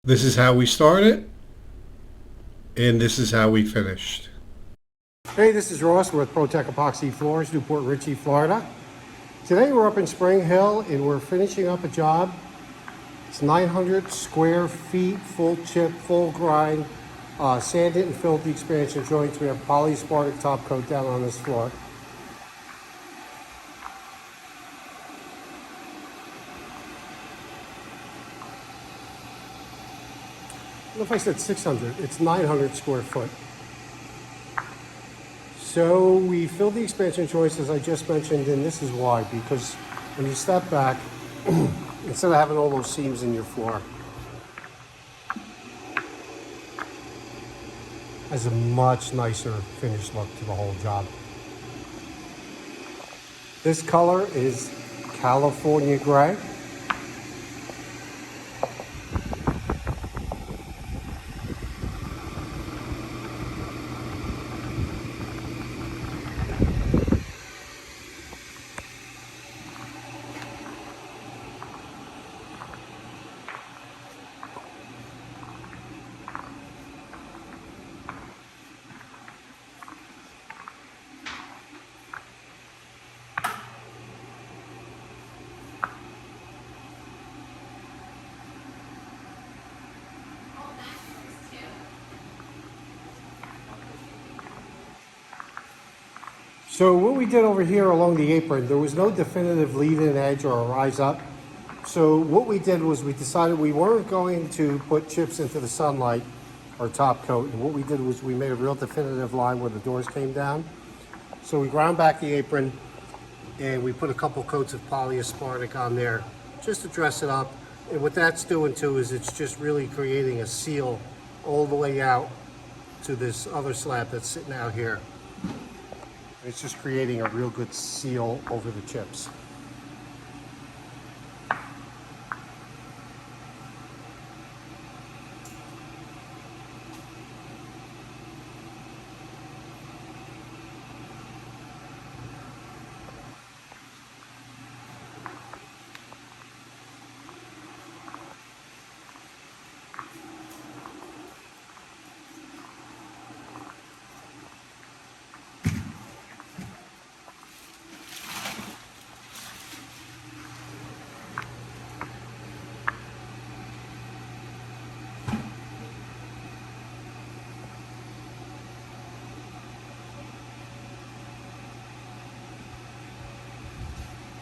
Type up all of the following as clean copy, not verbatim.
This is how we started, and this is how we finished. Hey, this is Ross with ProTech Epoxy Floors, Newport Richey, Florida. Today we're up in Spring Hill and we're finishing up a job. It's 900 square feet, full chip, full grind, sanded and filled the expansion joints. We have polyaspartic top coat down on this floor. I don't know if I said 600, it's 900 square foot. So we filled the expansion joints as I just mentioned, and this is why, because when you step back, instead of having all those seams in your floor, has a much nicer finished look to the whole job. This color is California gray. So what we did over here along the apron, there was no definitive lead-in edge or a rise up. So what we did was we decided we weren't going to put chips into the sunlight or top coat. And what we did was we made a real definitive line where the doors came down. So we ground back the apron and we put a couple coats of polyaspartic on there just to dress it up. And what that's doing too is it's just really creating a seal all the way out to this other slab that's sitting out here. It's just creating a real good seal over the chips.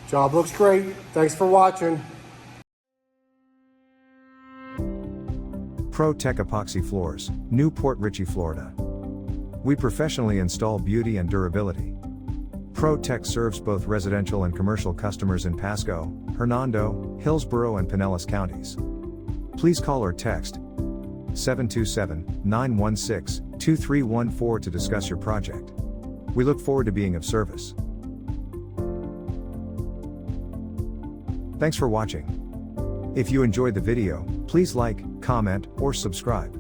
Job looks great. Thanks for watching. ProTech Epoxy Floors, Newport Richey, Florida. We professionally install beauty and durability. ProTech serves both residential and commercial customers in Pasco, Hernando, Hillsborough and Pinellas counties. Please call or text 727-916-2314 to discuss your project. We look forward to being of service. Thanks for watching. If you enjoyed the video, please like, comment, or subscribe.